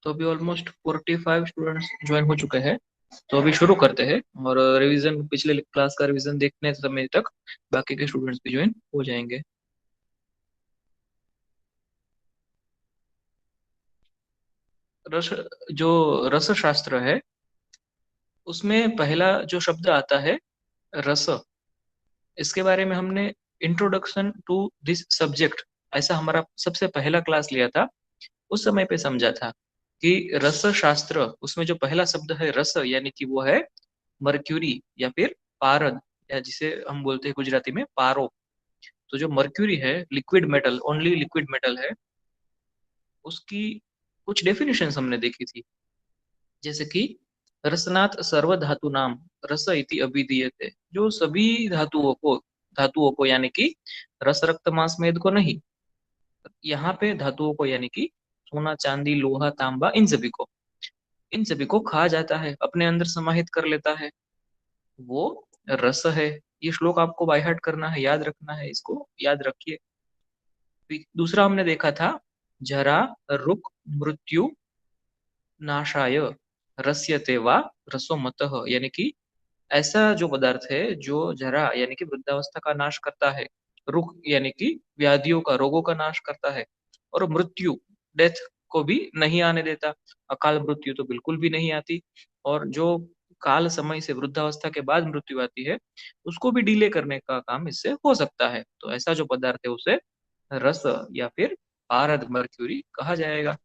तो अभी almost 45 students join हो चुके हैं। तो अभी शुरू करते हैं और रिवीजन, पिछले क्लास का रिवीजन देखने समय तक बाकी के स्टूडेंट्स भी ज्वाइन हो जाएंगे। रस जो रस शास्त्र है, उसमें पहला जो शब्द आता है रस। इसके बारे में हमने इंट्रोडक्शन टू दिस सब्जेक्ट, ऐसा हमारा सबसे पहला क्लास लिया था। उस समय पे समझा था कि रस शास्त्र, उसमें जो पहला शब्द है रस, यानी कि वो है मर्क्यूरी या फिर पारद, या जिसे हम बोलते हैं गुजराती में पारो। तो जो मर्क्यूरी है, liquid metal, only liquid metal है, उसकी कुछ डेफिनेशंस हमने देखी थी। जैसे कि रसनात् सर्व धातु नाम रस इति अभिधीयते, जो सभी धातुओं को यानी कि रस रक्त मांस मेद को नहीं, यहाँ पे धातुओं को यानी कि सोना चांदी लोहा तांबा, इन सभी को खा जाता है, अपने अंदर समाहित कर लेता है, वो रस है। ये श्लोक आपको बाय हार्ट करना है, याद रखना है, इसको याद रखिए। दूसरा हमने देखा था जरा रुक मृत्यु नाशाय रस्यते वा रसो मतः, यानी कि ऐसा जो पदार्थ है जो जरा यानी कि वृद्धावस्था का नाश करता है, रुक यानी कि व्याधियों का, रोगों का नाश करता है, और मृत्यु, डेथ को भी नहीं आने देता। अकाल मृत्यु तो बिल्कुल भी नहीं आती। और जो काल समय से वृद्धावस्था के बाद मृत्यु आती है, उसको भी डिले करने का काम इससे हो सकता है। तो ऐसा जो पदार्थ है उसे रस या फिर पारद मर्क्यूरी कहा जाएगा।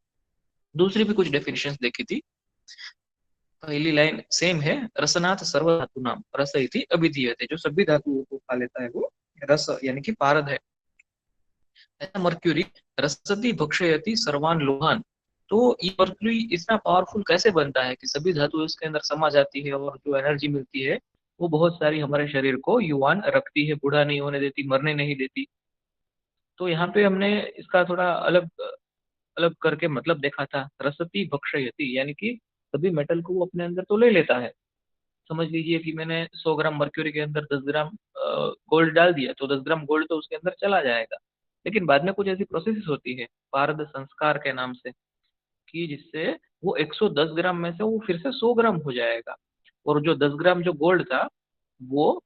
दूसरी भी कुछ डेफिनेशंस देखी थी। पहली लाइन सेम है, रसनाथ सर्व धातु नाम रस इति अभिधीयते, जो सभी धातुओं को खा लेता है वो रस यानी कि पारद है। ऐसा मर्क्यूरी रसति भक्षयति सर्वान लोहान। तो ये मर्क्यूरी इतना पावरफुल कैसे बनता है कि सभी धातु इसके अंदर समा जाती है, और जो एनर्जी मिलती है वो बहुत सारी हमारे शरीर को युवान रखती है, बूढ़ा नहीं होने देती, मरने नहीं देती। तो यहाँ पे हमने इसका थोड़ा अलग अलग करके मतलब देखा था, रसति भक्षयति यानी कि सभी मेटल को वो अपने अंदर तो ले लेता है। समझ लीजिए कि मैंने 100 ग्राम मर्क्यूरी के अंदर 10 ग्राम गोल्ड डाल दिया, तो 10 ग्राम गोल्ड तो उसके अंदर चला जाएगा। लेकिन बाद में कुछ ऐसी प्रोसेस होती है पारद संस्कार के नाम से, कि जिससे वो 110 ग्राम में से वो फिर से 100 ग्राम हो जाएगा। और जो 10 ग्राम जो गोल्ड था, वो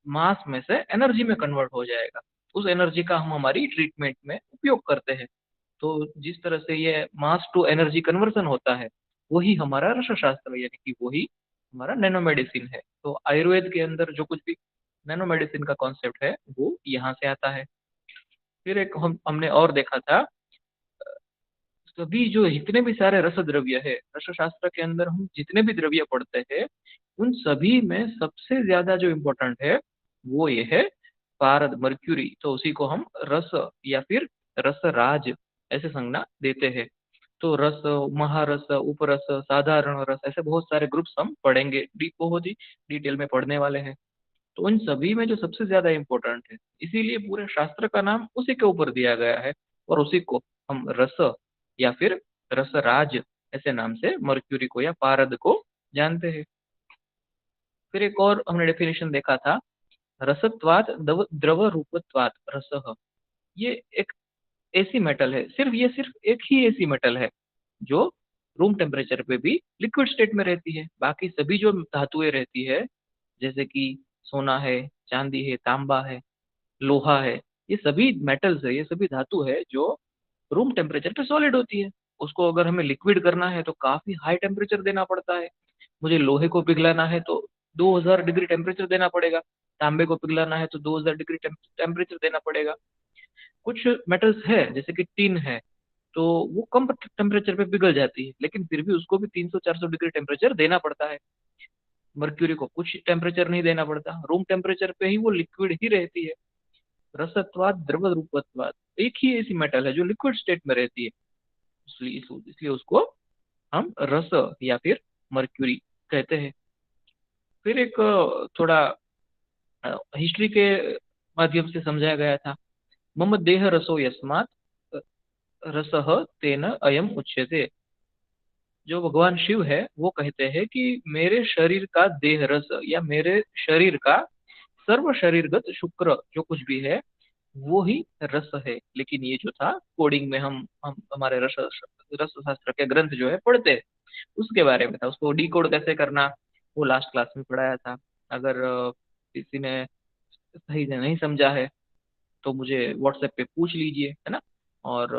मास में से एनर्जी में कन्वर्ट हो जाएगा। उस एनर्जी का हम हमारी ट्रीटमेंट में उपयोग करते हैं। तो जिस तरह से ये मास टू एनर्जी कन्वर्सन होता है, वही हमारा रसशास्त्र, यानी कि वही हमारा नैनो मेडिसिन है। तो आयुर्वेद के अंदर जो कुछ भी नैनो मेडिसिन का कॉन्सेप्ट है, वो यहाँ से आता है। फिर एक हमने और देखा था, सभी जो जितने भी सारे रस द्रव्य है, रसशास्त्र के अंदर हम जितने भी द्रव्य पढ़ते हैं, उन सभी में सबसे ज्यादा जो इम्पोर्टेंट है वो ये है पारद मर्क्यूरी। तो उसी को हम रस या फिर रसराज ऐसे संज्ञा देते हैं। तो रस, महारस, उपरस, साधारण रस, ऐसे बहुत सारे ग्रुप्स हम पढ़ेंगे, डीप बहुत ही डिटेल में पढ़ने वाले हैं। तो उन सभी में जो सबसे ज्यादा इम्पोर्टेंट है, इसीलिए पूरे शास्त्र का नाम उसी के ऊपर दिया गया है, और उसी को हम रस या फिर रसराज ऐसे नाम से मर्क्यूरी को या पारद को जानते हैं। फिर एक और हमने डेफिनेशन देखा था, रसत्वात् द्रव रूपत्वात् रसः। ये एक ऐसी मेटल है, सिर्फ एक ही ऐसी मेटल है जो रूम टेम्परेचर पे भी लिक्विड स्टेट में रहती है। बाकी सभी जो धातुएं रहती है, जैसे कि सोना है, चांदी है, तांबा है, लोहा है, ये सभी मेटल्स है, ये सभी धातु है जो रूम टेम्परेचर पे सॉलिड होती है। उसको अगर हमें लिक्विड करना है तो काफी हाई टेम्परेचर देना पड़ता है। मुझे लोहे को पिघलाना है तो 2000 डिग्री टेम्परेचर देना पड़ेगा। तांबे को पिघलाना है तो 2000 डिग्री टेम्परेचर देना पड़ेगा। कुछ मेटल्स है जैसे कि टिन है, तो वो कम टेम्परेचर पे पिघल जाती है, लेकिन फिर भी उसको भी 300-400 डिग्री टेम्परेचर देना पड़ता है। मर्क्यूरी को कुछ टेम्परेचर नहीं देना पड़ता, रूम टेम्परेचर पे ही वो लिक्विड ही रहती है। रसत्वाद द्रव रूपत्वाद, एक ही ऐसी मेटल है जो लिक्विड स्टेट में रहती है, इसलिए उसको हम रस या फिर मर्क्यूरी कहते हैं। फिर एक थोड़ा हिस्ट्री के माध्यम से समझाया गया था, मम देह रसो यस्मात् रसः तेन अयम उच्यते। जो भगवान शिव है वो कहते हैं कि मेरे शरीर का देह रस या मेरे शरीर का सर्व शरीरगत शुक्र जो कुछ भी है, वो ही रस है। लेकिन ये जो था कोडिंग में हम हमारे रस रस शास्त्र के ग्रंथ जो है पढ़ते हैं, उसके बारे में था। उसको डिकोड कैसे करना वो लास्ट क्लास में पढ़ाया था। अगर किसी ने सही से नहीं समझा है तो मुझे व्हाट्सएप पे पूछ लीजिए, है ना। और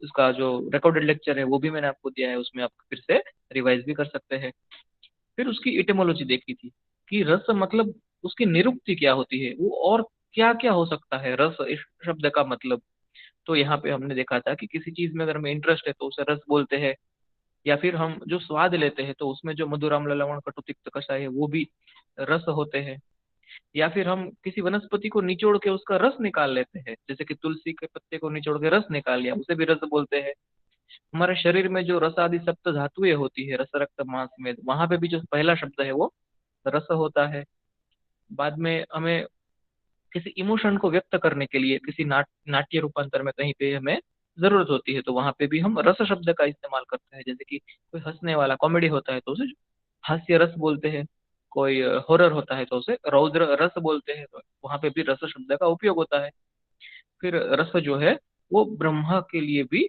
उसका जो रिकॉर्डेड लेक्चर है वो भी मैंने आपको दिया है, उसमें आप फिर से रिवाइज भी कर सकते हैं। फिर उसकी इटिमोलॉजी देखी थी कि रस मतलब उसकी निरुक्ति क्या होती है, वो और क्या क्या हो सकता है रस इस शब्द का मतलब। तो यहाँ पे हमने देखा था कि किसी चीज में अगर हमें इंटरेस्ट है तो उसे रस बोलते हैं। या फिर हम जो स्वाद लेते हैं तो उसमें जो मधुर अम्ल लवण कटु तिक्त कषाय है वो भी रस होते हैं। या फिर हम किसी वनस्पति को निचोड़ के उसका रस निकाल लेते हैं, जैसे कि तुलसी के पत्ते को निचोड़ के रस निकाल लिया, उसे भी रस बोलते हैं। हमारे शरीर में जो रस आदि सप्त धातुएं होती है, रस रक्त मांस में, वहां पे भी जो पहला शब्द है वो रस होता है। बाद में हमें किसी इमोशन को व्यक्त करने के लिए किसी नाट्य रूपांतर में कहीं पे हमें जरूरत होती है, तो वहां पे भी हम रस शब्द का इस्तेमाल करते हैं। जैसे कि कोई हंसने वाला कॉमेडी होता है तो उसे हास्य रस बोलते हैं। कोई हॉरर होता है तो उसे रौद्र रस बोलते हैं, तो वहां पे भी रस शब्द का उपयोग होता है। फिर रस जो है वो ब्रह्मा के लिए भी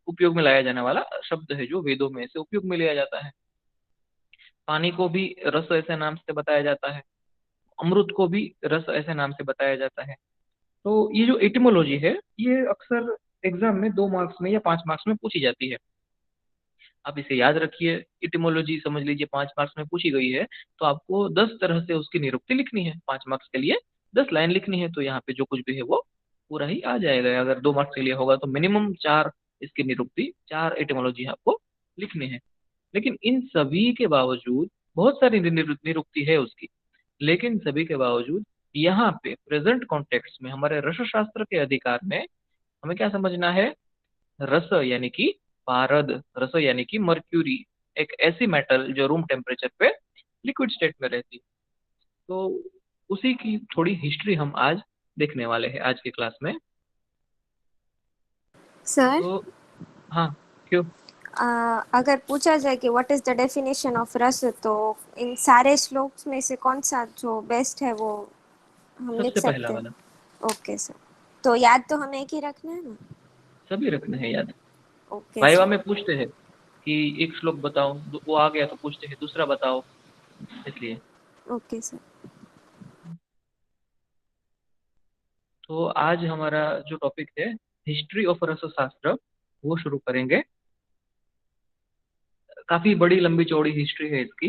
उपयोग में लाया जाने वाला शब्द है, जो वेदों में से उपयोग में लिया जाता है। पानी को भी रस ऐसे नाम से बताया जाता है, अमृत को भी रस ऐसे नाम से बताया जाता है। तो ये जो एटिमोलॉजी है ये अक्सर एग्जाम में 2 मार्क्स में या 5 मार्क्स में पूछी जाती है। आप इसे याद रखिए। एटिमोलॉजी समझ लीजिए 5 मार्क्स में पूछी गई है, तो आपको 10 तरह से उसकी निरुक्ति लिखनी है। 5 मार्क्स के लिए 10 लाइन लिखनी है, तो यहाँ पे जो कुछ भी है वो पूरा ही आ जाएगा। अगर 2 मार्क्स के लिए होगा तो मिनिमम 4 इसकी निरुक्ति, 4 एटिमोलॉजी आपको लिखनी है। लेकिन इन सभी के बावजूद बहुत सारी निरुक्ति है उसकी, लेकिन सभी के बावजूद यहाँ पे प्रेजेंट कॉन्टेक्स्ट में हमारे रसशास्त्र के अधिकार में हमें क्या समझना है। रस यानी कि पारद, रस यानी कि मर्क्यूरी, एक ऐसी मेटल जो रूम टेम्परेचर पे लिक्विड स्टेट में रहती है। तो उसी की थोड़ी हिस्ट्री हम आज देखने वाले हैं आज की क्लास में। सर, तो हाँ, क्यों। अगर पूछा जाए कि what is the definition of रस, तो इन सारे श्लोक में से कौन सा जो बेस्ट है वो हम लिख सबसे पहला सकते हैं? वाला। Okay sir. तो याद तो हमें एक ही रखना है ना? सभी रखने हैं याद। Okay viva sir. में पूछते हैं कि एक श्लोक बताओ, वो आ गया तो पूछते हैं दूसरा बताओ, इसलिए। Okay sir. तो आज हमारा जो टॉपिक है हिस्ट्री ऑफ रसशास्त्र, वो शुरू करेंगे। काफी बड़ी लंबी चौड़ी हिस्ट्री है इसकी।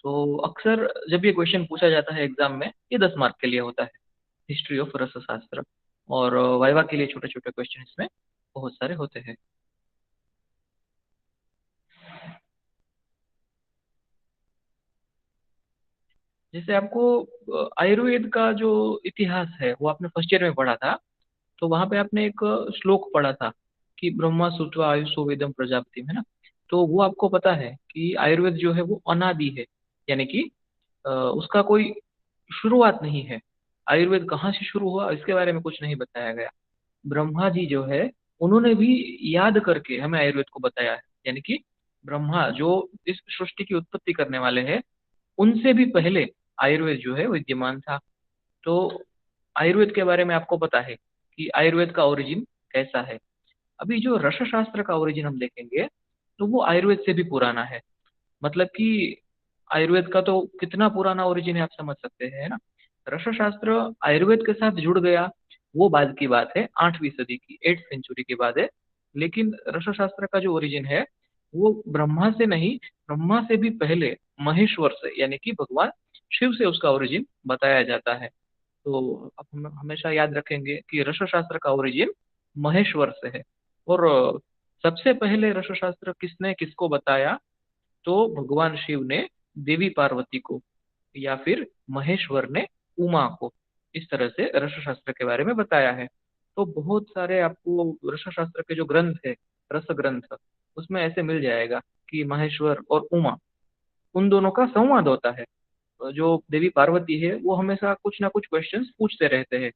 तो अक्सर जब ये क्वेश्चन पूछा जाता है एग्जाम में, ये 10 मार्क के लिए होता है, हिस्ट्री ऑफ रसशास्त्र। और वाइवा के लिए छोटे छोटे क्वेश्चन इसमें बहुत सारे होते हैं। जैसे आपको आयुर्वेद का जो इतिहास है वो आपने फर्स्ट ईयर में पढ़ा था, तो वहां पे आपने एक श्लोक पढ़ा था कि ब्रह्मा सुत्वा आयुषो वेदम प्रजापति, है ना। तो वो आपको पता है कि आयुर्वेद जो है वो अनादि है, यानी कि उसका कोई शुरुआत नहीं है। आयुर्वेद कहाँ से शुरू हुआ इसके बारे में कुछ नहीं बताया गया। ब्रह्मा जी जो है उन्होंने भी याद करके हमें आयुर्वेद को बताया है। यानी कि ब्रह्मा जो इस सृष्टि की उत्पत्ति करने वाले हैं, उनसे भी पहले आयुर्वेद जो है विद्यमान था। तो आयुर्वेद के बारे में आपको पता है कि आयुर्वेद का ओरिजिन कैसा है। अभी जो रसशास्त्र का ओरिजिन हम देखेंगे तो वो आयुर्वेद से भी पुराना है। मतलब कि आयुर्वेद का तो कितना पुराना ओरिजिन है आप समझ सकते हैं, है ना। रसशास्त्र आयुर्वेद के साथ जुड़ गया वो बाद की बात है, 8वीं सदी की, 8th सेंचुरी की बात है। लेकिन रसशास्त्र का जो ओरिजिन है वो ब्रह्मा से नहीं, ब्रह्मा से भी पहले महेश्वर से, यानी कि भगवान शिव से उसका ओरिजिन बताया जाता है। तो अब हम हमेशा याद रखेंगे कि रसशास्त्र का ओरिजिन महेश्वर से है। और सबसे पहले रसशास्त्र किसने किसको बताया, तो भगवान शिव ने देवी पार्वती को, या फिर महेश्वर ने उमा को। इस तरह से रसशास्त्र के बारे में बताया है। तो बहुत सारे आपको रसशास्त्र के जो ग्रंथ है, रस ग्रंथ, उसमें ऐसे मिल जाएगा कि महेश्वर और उमा, उन दोनों का संवाद होता है। जो देवी पार्वती है वो हमेशा कुछ ना कुछ क्वेश्चंस पूछते रहते हैं,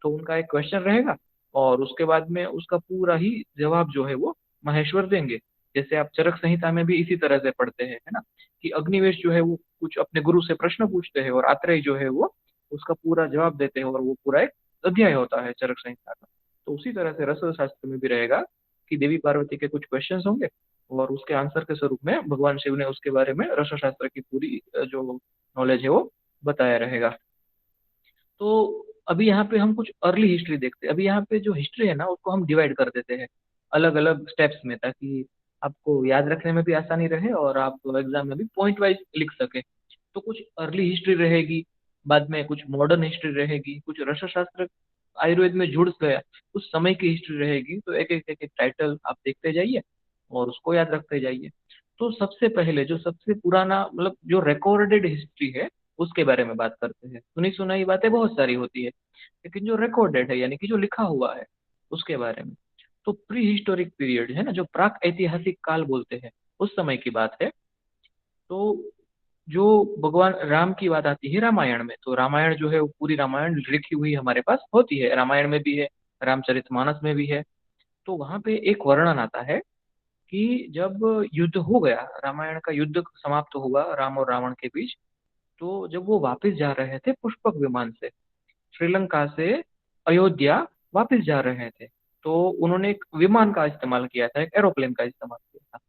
तो उनका एक क्वेश्चन रहेगा और उसके बाद में उसका पूरा ही जवाब जो है वो महेश्वर देंगे। जैसे आप चरक संहिता में भी इसी तरह से पढ़ते हैं, है ना, कि अग्निवेश जो है वो कुछ अपने गुरु से प्रश्न पूछते हैं और आत्रेय जो है वो उसका पूरा जवाब देते हैं, और वो पूरा एक अध्याय होता है चरक संहिता का। तो उसी तरह से रस शास्त्र में भी रहेगा कि देवी पार्वती के कुछ क्वेश्चंस होंगे, और उसके आंसर के स्वरूप में भगवान शिव ने उसके बारे में रस शास्त्र की पूरी जो नॉलेज है वो बताया रहेगा। तो अभी यहाँ पे हम कुछ अर्ली हिस्ट्री देखते हैं। अभी यहाँ पे जो हिस्ट्री है ना उसको हम डिवाइड कर देते हैं अलग अलग स्टेप्स में, ताकि आपको याद रखने में भी आसानी रहे और आप एग्जाम में भी पॉइंट वाइज लिख सके। तो कुछ अर्ली हिस्ट्री रहेगी, बाद में कुछ मॉडर्न हिस्ट्री रहेगी, कुछ रसशास्त्र आयुर्वेद में जुड़ गया उस समय की हिस्ट्री रहेगी। तो एक टाइटल आप देखते जाइए और उसको याद रखते जाइए। तो सबसे पहले जो सबसे पुराना मतलब जो रिकॉर्डेड हिस्ट्री है उसके बारे में बात करते हैं। सुनी सुनाई बातें बहुत सारी होती है, लेकिन जो रिकॉर्डेड है यानी कि जो लिखा हुआ है उसके बारे में। तो प्री हिस्टोरिक पीरियड है ना, जो प्राक ऐतिहासिक काल बोलते हैं, उस समय की बात है। तो जो भगवान राम की बात आती है रामायण में, तो रामायण जो है वो पूरी रामायण लिखी हुई हमारे पास होती है, रामायण में भी है, रामचरितमानस में भी है। तो वहां पे एक वर्णन आता है कि जब युद्ध हो गया, रामायण का युद्ध समाप्त हुआ राम और रावण के बीच, तो जब वो वापस जा रहे थे पुष्पक विमान से, श्रीलंका से अयोध्या वापस जा रहे थे, तो उन्होंने एक विमान का इस्तेमाल किया था, एक एरोप्लेन का इस्तेमाल किया था,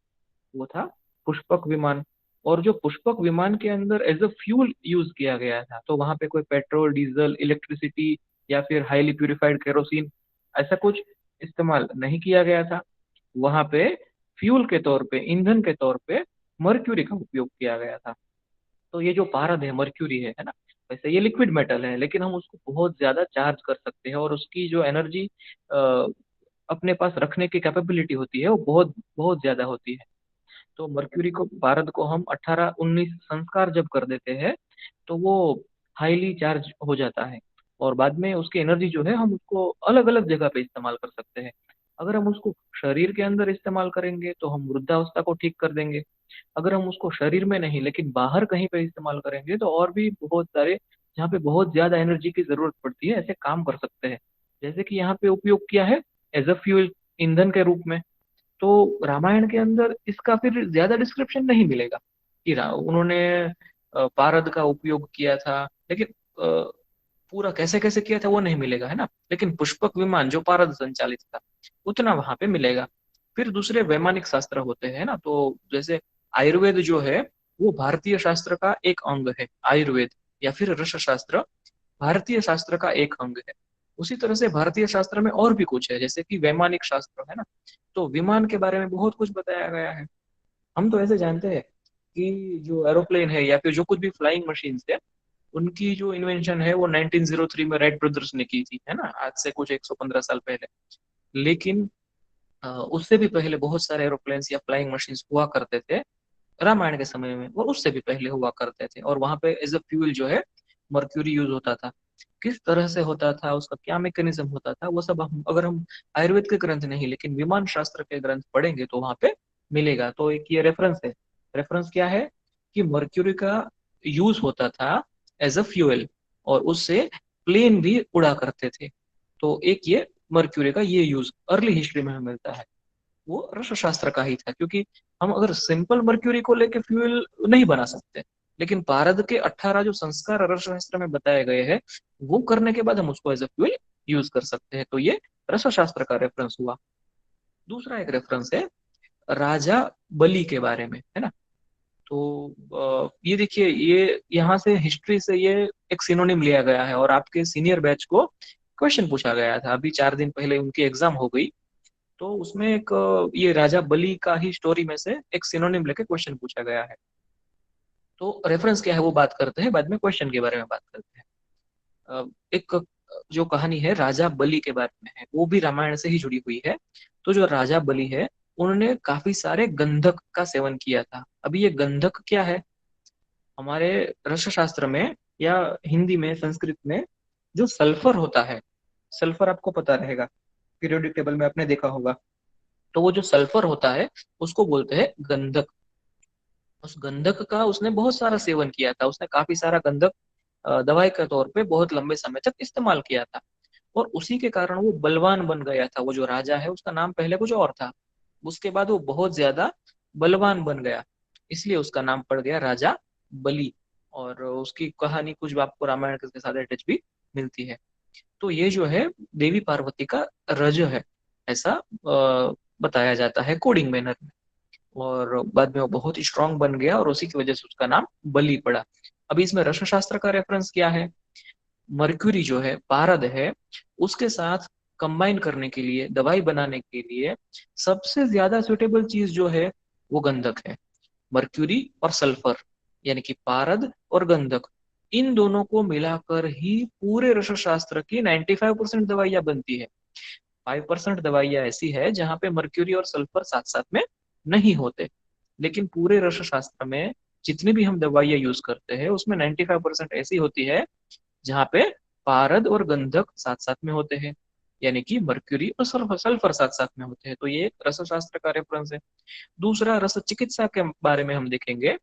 वो था पुष्पक विमान। और जो पुष्पक विमान के अंदर एज अ फ्यूल यूज किया गया था, तो वहां पे कोई पेट्रोल डीजल इलेक्ट्रिसिटी या फिर हाईली प्यूरिफाइड केरोसिन ऐसा कुछ इस्तेमाल नहीं किया गया था। वहां पे फ्यूल के तौर पे, ईंधन के तौर पे मर्क्यूरी का उपयोग किया गया था। तो ये जो पारद है, मर्क्यूरी है ना, वैसे ये लिक्विड मेटल है, लेकिन हम उसको बहुत ज्यादा चार्ज कर सकते हैं और उसकी जो एनर्जी अपने पास रखने की कैपेबिलिटी होती है वो बहुत बहुत ज्यादा होती है। तो मर्क्यूरी को, पारद को हम 18-19 संस्कार जब कर देते हैं तो वो हाईली चार्ज हो जाता है, और बाद में उसकी एनर्जी जो है हम उसको अलग अलग जगह पे इस्तेमाल कर सकते हैं। अगर हम उसको शरीर के अंदर इस्तेमाल करेंगे तो हम वृद्धावस्था को ठीक कर देंगे। अगर हम उसको शरीर में नहीं लेकिन बाहर कहीं पे इस्तेमाल करेंगे तो और भी बहुत सारे, जहाँ पे बहुत ज्यादा एनर्जी की जरूरत पड़ती है, ऐसे काम कर सकते हैं। जैसे कि यहाँ पे उपयोग किया है एज अ फ्यूल, ईंधन के रूप में। तो रामायण के अंदर इसका फिर ज्यादा डिस्क्रिप्शन नहीं मिलेगा कि उन्होंने पारद का उपयोग किया था, लेकिन पूरा कैसे कैसे किया था वो नहीं मिलेगा, है ना। लेकिन पुष्पक विमान जो पारद संचालित था उतना वहां पे मिलेगा। फिर दूसरे वैमानिक शास्त्र होते हैं ना, तो जैसे आयुर्वेद जो है वो भारतीय शास्त्र का एक अंग है। आयुर्वेद या फिर रस शास्त्र भारतीय शास्त्र का एक अंग है। उसी तरह से भारतीय शास्त्र में और भी कुछ है, जैसे कि वैमानिक शास्त्र है ना, तो विमान के बारे में बहुत कुछ बताया गया है। हम तो ऐसे जानते हैं कि जो एरोप्लेन है या फिर जो कुछ भी फ्लाइंग मशीन है, उनकी जो इन्वेंशन है वो 1903 में राइट ब्रदर्स ने की थी, है ना, आज से कुछ 115 साल पहले। लेकिन उससे भी पहले बहुत सारे एरोप्लेन्स या फ्लाइंग मशीन हुआ करते थे रामायण के समय में, और उससे भी पहले हुआ करते थे, और वहां पे एज अ फ्यूल जो है मर्क्यूरी यूज होता था। किस तरह से होता था, उसका क्या मैकेनिज्म होता था, वो सब हम अगर हम आयुर्वेद के ग्रंथ नहीं लेकिन विमान शास्त्र के ग्रंथ पढ़ेंगे तो वहां पे मिलेगा। तो एक ये रेफरेंस है। रेफरेंस क्या है कि मर्क्यूरी का यूज होता था एज अ फ्यूल, और उससे प्लेन भी उड़ा करते थे। तो एक ये मर्क्यूरी का ये यूज अर्ली हिस्ट्री में हमें मिलता है, वो रस शास्त्र का ही था। क्योंकि हम अगर सिंपल मर्क्यूरी को लेके फ्यूल नहीं बना सकते, लेकिन पारद के 18 जो संस्कार रस शास्त्र में बताए गए हैं वो करने के बाद हम उसको एज ए फ्यूल यूज कर सकते हैं। तो ये रस शास्त्र का रेफरेंस हुआ। दूसरा एक रेफरेंस है राजा बलि के बारे में, है ना। तो ये देखिए, ये यहाँ से हिस्ट्री से ये एक सिनोनिम लिया गया है, और आपके सीनियर बैच को क्वेश्चन पूछा गया था अभी 4 दिन पहले, उनकी एग्जाम हो गई। तो उसमें एक ये राजा बलि का ही स्टोरी में से एक सिनोनिम लेके क्वेश्चन पूछा गया है। तो रेफरेंस क्या है वो बात करते हैं, बाद में क्वेश्चन के बारे में बात करते हैं। एक जो कहानी है राजा बलि के बारे में है, वो भी रामायण से ही जुड़ी हुई है। तो जो राजा बलि है उन्होंने काफी सारे गंधक का सेवन किया था। अभी ये गंधक क्या है, हमारे रस शास्त्र में या हिंदी में संस्कृत में जो सल्फर होता है, सल्फर आपको पता रहेगा, पीरियोडिक टेबल में आपने देखा होगा। तो वो जो सल्फर होता है उसको बोलते हैं गंधक। उस गंधक का उसने बहुत सारा सेवन किया था, उसने काफी सारा गंधक दवाई के तौर पे बहुत लंबे समय तक इस्तेमाल किया था। और उसी के कारण वो बलवान बन गया था। वो जो राजा है उसका नाम पहले कुछ और था, उसके बाद वो बहुत ज्यादा बलवान बन गया, इसलिए उसका नाम पड़ गया राजा बलि। और उसकी कहानी कुछ आपको रामायण के साथ अटैच भी मिलती है। तो ये जो है देवी पार्वती का रज है, ऐसा बताया जाता है कोडिंग मैनर में। और बाद में वो बहुत ही स्ट्रांग बन गया और उसी की वजह से उसका नाम बलि पड़ा। अभी इसमें रसशास्त्र का रेफरेंस क्या है? मर्क्यूरी जो है, पारद है, उसके साथ कंबाइन करने के लिए, दवाई बनाने के लिए सबसे ज्यादा सुटेबल चीज जो है वो गंधक है। मर्क्यूरी और सल्फर, यानी कि पारद और गंधक, इन दोनों को मिलाकर ही पूरे रसशास्त्र की 95% दवाइयां बनती है। 5% दवाइयां ऐसी है जहां पे मर्क्यूरी और सल्फर साथ साथ में नहीं होते। लेकिन पूरे रस शास्त्र में जितनी भी हम दवाइयां यूज करते हैं उसमें 95% ऐसी होती है जहाँ पे पारद और गंधक साथ साथ में होते हैं, यानी कि मर्क्यूरी और सल्फर सल्फर साथ साथ में होते हैं। तो ये एक रस शास्त्र का रेफरेंस है। दूसरा, रस चिकित्सा के बारे में हम देखेंगे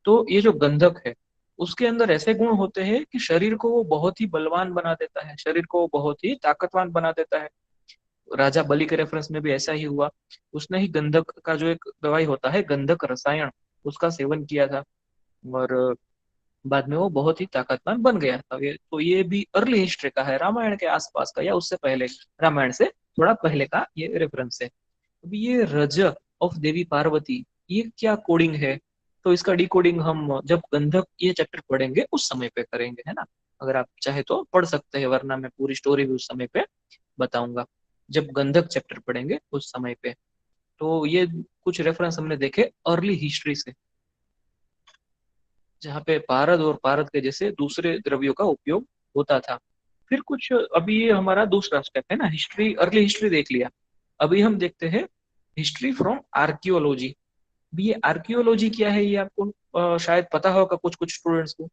तो ये जो गंधक है उसके अंदर ऐसे गुण होते हैं कि शरीर को वो बहुत ही बलवान बना देता है, शरीर को वो बहुत ही ताकतवान बना देता है। राजा बलि के रेफरेंस में भी ऐसा ही हुआ। उसने ही गंधक का जो एक दवाई होता है, गंधक रसायन, उसका सेवन किया था और बाद में वो बहुत ही ताकतवान बन गया था। ये तो ये भी अर्ली हिस्ट्री का है, रामायण के आसपास का या उससे पहले, रामायण से थोड़ा पहले का ये रेफरेंस है। अभी ये रज ऑफ देवी पार्वती, ये क्या कोडिंग है? तो इसका डिकोडिंग हम जब गंधक ये चैप्टर पढ़ेंगे उस समय पे करेंगे, है ना। अगर आप चाहे तो पढ़ सकते हैं, वरना मैं पूरी स्टोरी भी उस समय पे बताऊंगा, जब गंधक चैप्टर पढ़ेंगे उस समय पे। तो ये कुछ रेफरेंस हमने देखे अर्ली हिस्ट्री से, जहाँ पे पारद और पारद के जैसे दूसरे द्रव्यों का उपयोग होता था। फिर कुछ, अभी ये हमारा दूसरा स्टेप है ना, हिस्ट्री, अर्ली हिस्ट्री देख लिया। अभी हम देखते हैं हिस्ट्री फ्रॉम आर्कियोलॉजी। भी ये आर्कियोलॉजी क्या है, ये आपको शायद पता होगा कुछ कुछ स्टूडेंट्स को।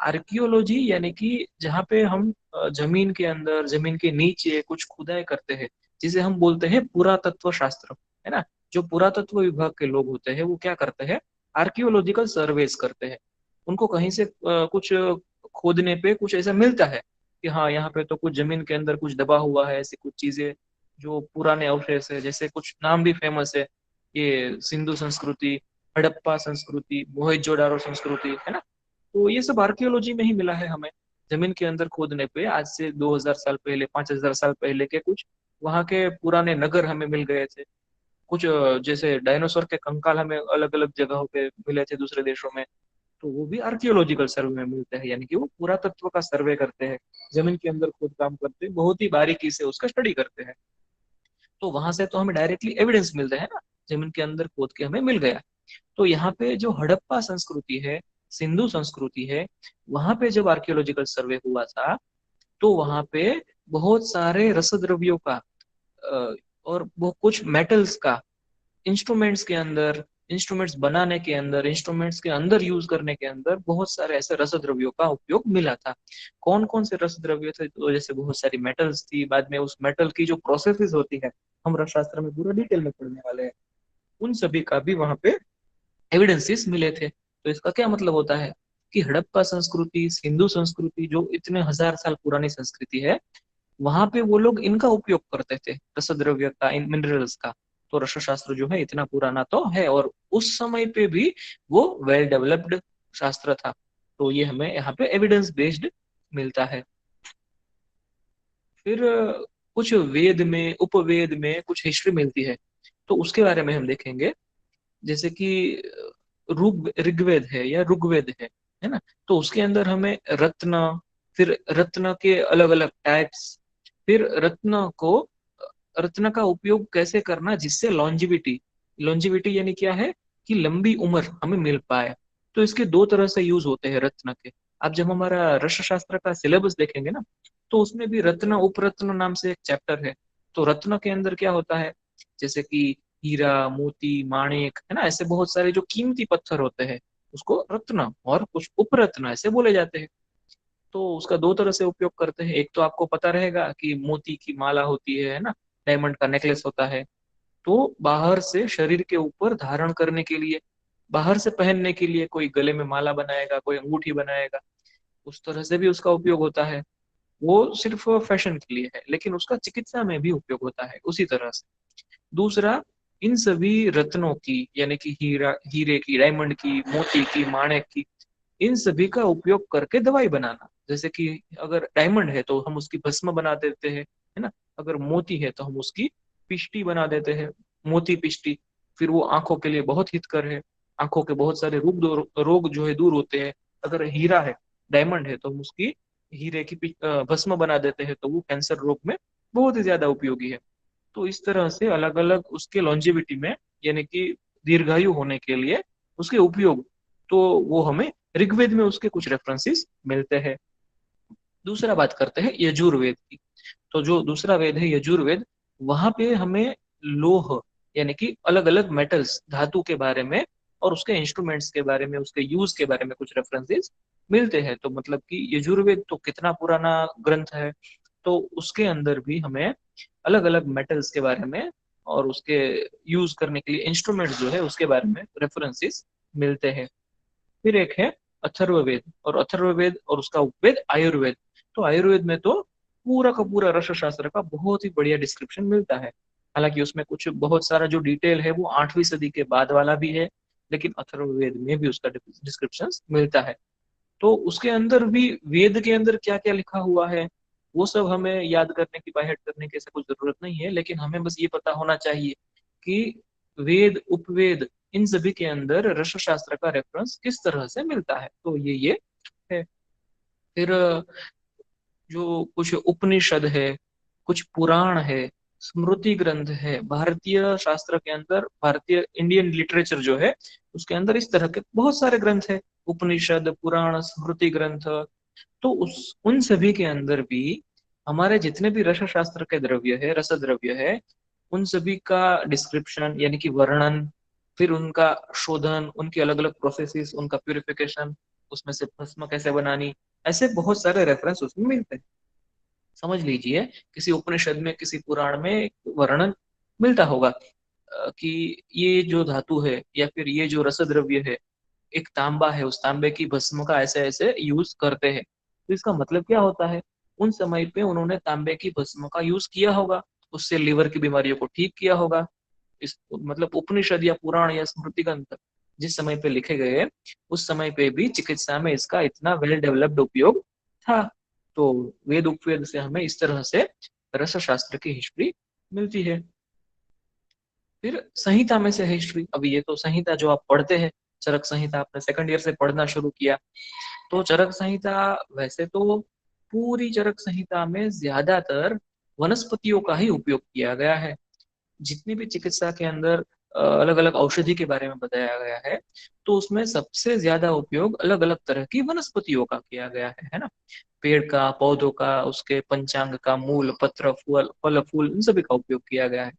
आर्कियोलॉजी यानी कि जहाँ पे हम जमीन के अंदर, जमीन के नीचे कुछ खुदाई करते हैं, जिसे हम बोलते हैं पुरातत्व शास्त्र, है ना। जो पुरातत्व विभाग के लोग होते हैं वो क्या करते हैं, आर्कियोलॉजिकल सर्वेस करते हैं। उनको कहीं से कुछ खोदने पे कुछ ऐसा मिलता है कि हाँ यहाँ पे तो कुछ जमीन के अंदर कुछ दबा हुआ है, ऐसी कुछ चीजें जो पुराने अवशेष है। जैसे कुछ नाम भी फेमस है, ये सिंधु संस्कृति, हड़प्पा संस्कृति, मोहनजोदाड़ो संस्कृति, है ना। तो ये सब आर्कियोलॉजी में ही मिला है हमें। जमीन के अंदर खोदने पे आज से 2000 साल पहले, 5000 साल पहले के कुछ वहाँ के पुराने नगर हमें मिल गए थे। कुछ जैसे डायनासोर के कंकाल हमें अलग अलग जगहों पे मिले थे दूसरे देशों में। तो वो भी आर्कियोलॉजिकल सर्वे में मिलते हैं, यानी कि वो पुरातत्व का सर्वे करते हैं, जमीन के अंदर खोद काम करते हैं, बहुत ही बारीकी से उसका स्टडी करते हैं। तो वहां से तो हमें डायरेक्टली एविडेंस मिलते हैं ना, जमीन के अंदर खोद के हमें मिल गया। तो यहाँ पे जो हड़प्पा संस्कृति है, सिंधु संस्कृति है, वहां पे जब आर्कियोलॉजिकल सर्वे हुआ था तो वहां पे बहुत सारे रसद्रव्यों का और वो कुछ मेटल्स का, इंस्ट्रूमेंट्स के अंदर, इंस्ट्रूमेंट्स बनाने के अंदर, इंस्ट्रूमेंट्स के अंदर यूज करने के अंदर बहुत सारे ऐसे रसद्रव्यों का उपयोग मिला था। कौन कौन से रसद्रव्य थे? तो जैसे बहुत सारी मेटल्स थी, बाद में उस मेटल की जो प्रोसेसेस होती है, हम रसशास्त्र में पूरा डिटेल में पढ़ने वाले हैं, उन सभी का भी वहां पे एविडेंसेस मिले थे। तो इसका क्या मतलब होता है कि हड़प्पा संस्कृति, सिंधु संस्कृति, जो इतने हजार साल पुरानी संस्कृति है, वहां पे वो लोग इनका उपयोग करते थे, रसद्रव्य का, इन मिनरल्स का। तो रस शास्त्र जो है इतना पुराना तो है, और उस समय पे भी वो वेल डेवलप्ड शास्त्र था। तो ये हमें यहाँ पे एविडेंस बेस्ड मिलता है। फिर कुछ वेद में, उपवेद में कुछ हिस्ट्री मिलती है, तो उसके बारे में हम देखेंगे। जैसे कि ऋग्वेद है या ऋग्वेद है ना। तो उसके अंदर हमें रत्न, फिर रत्न के अलग अलग टाइप्स, फिर रत्न का उपयोग कैसे करना जिससे लॉन्जिविटी, लॉन्जिविटी यानी क्या है कि लंबी उम्र हमें मिल पाए। तो इसके दो तरह से यूज होते हैं रत्न के। आप जब हमारा रस शास्त्र का सिलेबस देखेंगे ना, तो उसमें भी रत्न उपरत्न नाम से एक चैप्टर है। तो रत्न के अंदर क्या होता है, जैसे कि हीरा, मोती, माणिक, है ना, ऐसे बहुत सारे जो कीमती पत्थर होते हैं उसको रत्न, और कुछ उपरत्न ऐसे बोले जाते हैं। तो उसका दो तरह से उपयोग करते हैं। एक तो आपको पता रहेगा कि मोती की माला होती है ना, डायमंड का नेकलेस होता है। तो बाहर से शरीर के ऊपर धारण करने के लिए, बाहर से पहनने के लिए, कोई गले में माला बनाएगा, कोई अंगूठी बनाएगा, उस तरह से भी उसका उपयोग होता है। वो सिर्फ फैशन के लिए है, लेकिन उसका चिकित्सा में भी उपयोग होता है उसी तरह से। दूसरा, इन सभी रत्नों की, यानी कि हीरा, हीरे की, डायमंड की, मोती की, माणिक की, इन सभी का उपयोग करके दवाई बनाना। जैसे कि अगर डायमंड है तो हम उसकी भस्म बना देते हैं, है ना। अगर मोती है तो हम उसकी पिष्टी बना देते हैं, मोती पिष्टी। फिर वो आंखों के लिए बहुत हितकर है, आंखों के बहुत सारे रोग जो है दूर होते हैं। अगर हीरा है, डायमंड है, तो हम उसकी हीरे की भस्म बना देते हैं, तो वो कैंसर रोग में बहुत ही ज्यादा उपयोगी है। तो इस तरह से अलग अलग उसके लॉन्जेविटी में, यानी कि दीर्घायु होने के लिए उसके उपयोग, तो वो हमें ऋग्वेद में उसके कुछ रेफरेंसेस मिलते हैं। दूसरा बात करते हैं यजुर्वेद की। तो जो दूसरा वेद है यजुर्वेद, वहां पे हमें लोह, यानी कि अलग अलग मेटल्स, धातु के बारे में और उसके इंस्ट्रूमेंट्स के बारे में, उसके यूज के बारे में कुछ रेफरेंसेस मिलते हैं। तो मतलब कि यजुर्वेद तो कितना पुराना ग्रंथ है, तो उसके अंदर भी हमें अलग अलग मेटल्स के बारे में और उसके यूज करने के लिए इंस्ट्रूमेंट जो है उसके बारे में रेफरेंसेस मिलते हैं। फिर एक है अथर्ववेद, और अथर्ववेद और उसका उपवेद आयुर्वेद। तो आयुर्वेद में तो पूरा का पूरा रस शास्त्र का बहुत ही बढ़िया डिस्क्रिप्शन मिलता है। हालांकि उसमें कुछ बहुत सारा जो डिटेल है वो 8वीं सदी के बाद वाला भी है, लेकिन अथर्ववेद में भी उसका डिस्क्रिप्शन मिलता है। तो उसके अंदर भी वेद के अंदर क्या क्या लिखा हुआ है वो सब हमें याद करने की, बायहट करने की ऐसा कुछ जरूरत नहीं है, लेकिन हमें बस ये पता होना चाहिए कि वेद उपवेद इन सभी के अंदर रस शास्त्र का रेफरेंस किस तरह से मिलता है। तो ये है। फिर जो कुछ उपनिषद है, कुछ पुराण है, स्मृति ग्रंथ है, भारतीय शास्त्र के अंदर, भारतीय इंडियन लिटरेचर जो है उसके अंदर इस तरह के बहुत सारे ग्रंथ है, उपनिषद, पुराण, स्मृति ग्रंथ। तो उस उन सभी के अंदर भी हमारे जितने भी रस शास्त्र के द्रव्य है, रस द्रव्य है, उन सभी का डिस्क्रिप्शन, यानी कि वर्णन, फिर उनका शोधन, उनकी अलग अलग प्रोसेसेस, उनका प्यूरिफिकेशन, उसमें से भस्म कैसे बनानी, ऐसे बहुत सारे रेफरेंस उसमें मिलते हैं। समझ लीजिए किसी उपनिषद में, किसी पुराण में एक वर्णन मिलता होगा कि ये जो धातु है या फिर ये जो रस द्रव्य है, एक तांबा है, उस तांबे की भस्म का ऐसे ऐसे यूज करते हैं। तो इसका मतलब क्या होता है, उन समय पे उन्होंने तांबे की भस्म का यूज किया होगा, उससे लिवर की बीमारियों को ठीक किया होगा। इस मतलब उपनिषद या पुराण या स्मृति ग्रंथ जिस समय पे लिखे गए, उस समय पे भी चिकित्सा में इसका इतना वेल डेवलप्ड उपयोग था। तो वेद उपवेद से हमें इस तरह से रस शास्त्र की हिस्ट्री मिलती है। फिर संहिता में से हिस्ट्री, अभी ये तो संहिता जो आप पढ़ते हैं, चरक संहिता आपने सेकंड ईयर से पढ़ना शुरू किया। तो चरक संहिता, वैसे तो पूरी चरक संहिता में ज्यादातर वनस्पतियों का ही उपयोग किया गया है। जितनी भी चिकित्सा के अंदर अलग अलग औषधि के बारे में बताया गया है, तो उसमें सबसे ज्यादा उपयोग अलग अलग तरह की वनस्पतियों का किया गया है ना। पेड़ का, पौधों का, उसके पंचांग का, मूल, पत्र, फूल, फल, फूल, इन सभी का उपयोग किया गया है।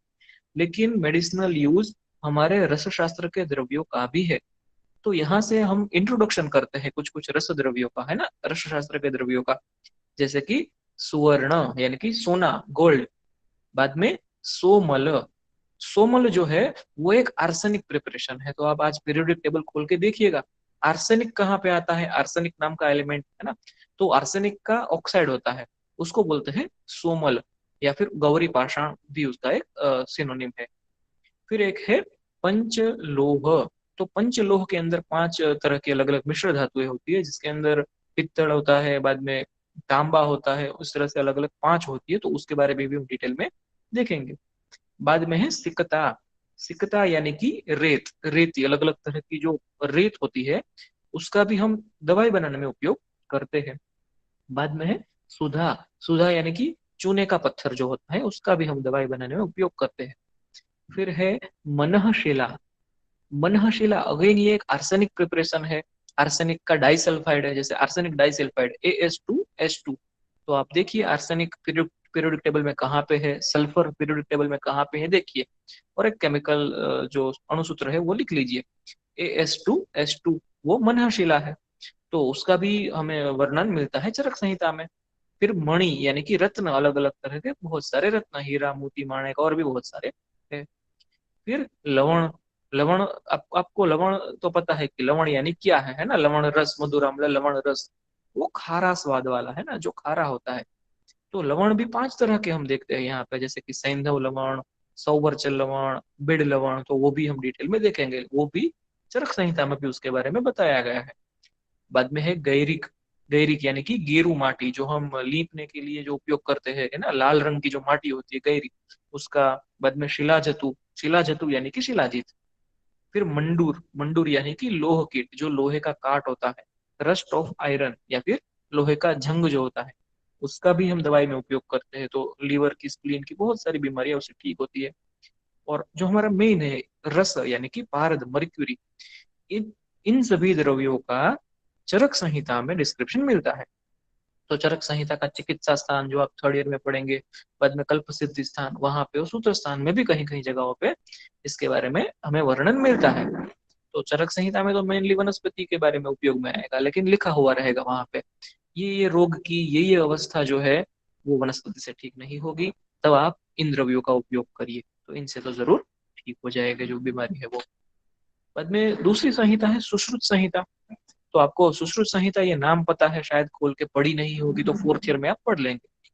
लेकिन मेडिसिनल यूज हमारे रस शास्त्र के द्रव्यों का भी है। तो यहाँ से हम इंट्रोडक्शन करते हैं कुछ कुछ रस द्रव्यों का, है ना, रस शास्त्र के द्रव्यों का। जैसे कि सुवर्ण, यानी कि सोना, गोल्ड। बाद में सोमल, सोमल जो है वो एक आर्सेनिक प्रिपरेशन है। तो आप आज पीरियोडिक टेबल खोल के देखिएगा, आर्सेनिक कहाँ पे आता है, आर्सेनिक नाम का एलिमेंट है ना। तो आर्सेनिक का ऑक्साइड होता है, उसको बोलते हैं सोमल, या फिर गौरी पाषाण भी उसका एक सिनोनिम है। फिर एक है पंचलोह। तो पंचलोह के अंदर 5 तरह की अलग अलग मिश्र धातुएं होती है, जिसके अंदर पित्तल होता है, बाद में तांबा होता है, उस तरह से अलग अलग 5 होती है। तो उसके बारे में भी हम डिटेल में देखेंगे। बाद में है सिकता। सिकता यानी कि रेत, रेती, अलग अलग तरह की जो रेत होती है उसका भी हम दवाई बनाने में उपयोग करते हैं। बाद में है सुधा। सुधा यानी कि चूने का पत्थर जो होता है उसका भी हम दवाई बनाने में उपयोग करते हैं। फिर है मनहशिला। मनहशिला अगेन ये एक आर्सेनिक प्रिपरेशन है, आर्सेनिक का डाइसल्फाइड है, जैसे आर्सेनिक डाइसल्फाइड AS2H2। तो आप देखिए आर्सेनिक पीरियोडिक टेबल में कहाँ पे है, सल्फर पीरियोडिक टेबल में कहाँ पे है, देखिए। और एक केमिकल जो अणुसूत्र है वो लिख लीजिए, AS2H2, वो मनहशिला है। तो उसका भी हमें वर्णन मिलता है चरक संहिता में। फिर मणि यानी कि रत्न, अलग अलग तरह के बहुत सारे रत्न, हीरा, मोती, माणिक और भी बहुत सारे है। फिर लवण। लवण, आपको लवण तो पता है कि लवण यानी क्या है ना, लवण रस, मधुर अम्ल लवण रस, वो खारा स्वाद वाला है ना, जो खारा होता है। तो लवण भी 5 तरह के हम देखते हैं यहाँ पे, जैसे कि सैंधव लवण, सौवर्चल लवण, बिड लवण। तो वो भी हम डिटेल में देखेंगे, वो भी चरक संहिता में भी उसके बारे में बताया गया है। बाद में है गैरिक। गैरिक यानी कि गेरू माटी, जो हम लीपने के लिए जो उपयोग करते हैं, है ना, लाल रंग की जो माटी होती है गैरी, उसका। बाद में शिलाजतु, शिलाजतु यानी कि शिलाजीत। फिर मंडूर, मंडूर यानी कि लोह कीट, जो लोहे का काट होता है। रस्ट ऑफ आयरन या फिर लोहे का जंग जो होता है, उसका भी हम दवाई में उपयोग करते हैं। तो लीवर की, स्प्लीन की बहुत सारी बीमारियां उससे ठीक होती है। और जो हमारा मेन है, रस यानी कि पारद, मर्क्यूरी, इन इन सभी द्रव्यों का चरक संहिता में डिस्क्रिप्शन मिलता है। तो चरक संहिता का चिकित्सा स्थान जो आप थर्ड ईयर में पढ़ेंगे, बाद में कल्प सिद्धि स्थान, वहां पे, और सूत्र स्थान में भी कहीं कहीं जगहों पे इसके बारे में हमें वर्णन मिलता है। तो चरक संहिता में तो मेनली वनस्पति के बारे में उपयोग में आएगा, लेकिन लिखा हुआ रहेगा वहां पे, ये रोग की ये अवस्था जो है वो वनस्पति से ठीक नहीं होगी, तब आप इन द्रव्यों का उपयोग करिए, तो इनसे तो जरूर ठीक हो जाएगा जो बीमारी है वो। बाद में दूसरी संहिता है सुश्रुत संहिता। तो आपको सुश्रुत संहिता ये नाम पता है, शायद खोल के पढ़ी नहीं होगी, तो फोर्थ ईयर में आप पढ़ लेंगे।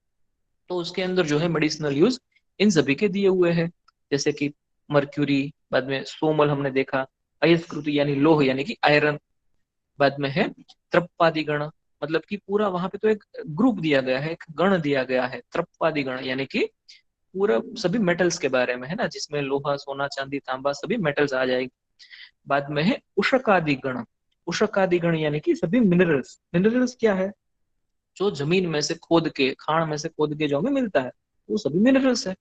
तो उसके अंदर जो है मेडिसिनल यूज इन सभी के दिए हुए हैं, जैसे कि मर्क्यूरी, बाद में सोमल हमने देखा, अयस्कृति यानी लोह यानी कि आयरन, बाद में है त्रप्पादि गण, मतलब कि पूरा वहां पे तो एक ग्रुप दिया गया है, एक गण दिया गया है, त्रप्पादि गण यानी कि पूरा सभी मेटल्स के बारे में, है ना, जिसमें लोहा, सोना, चांदी, तांबा सभी मेटल्स आ जाएंगे। बाद में है उषकादि गण, उषकादि गण यानी कि सभी मिनरल्स। मिनरल्स क्या है, जो जमीन में से खोद के, खान में से खोद के जो हमें मिलता है, वो सभी मिनरल्स है।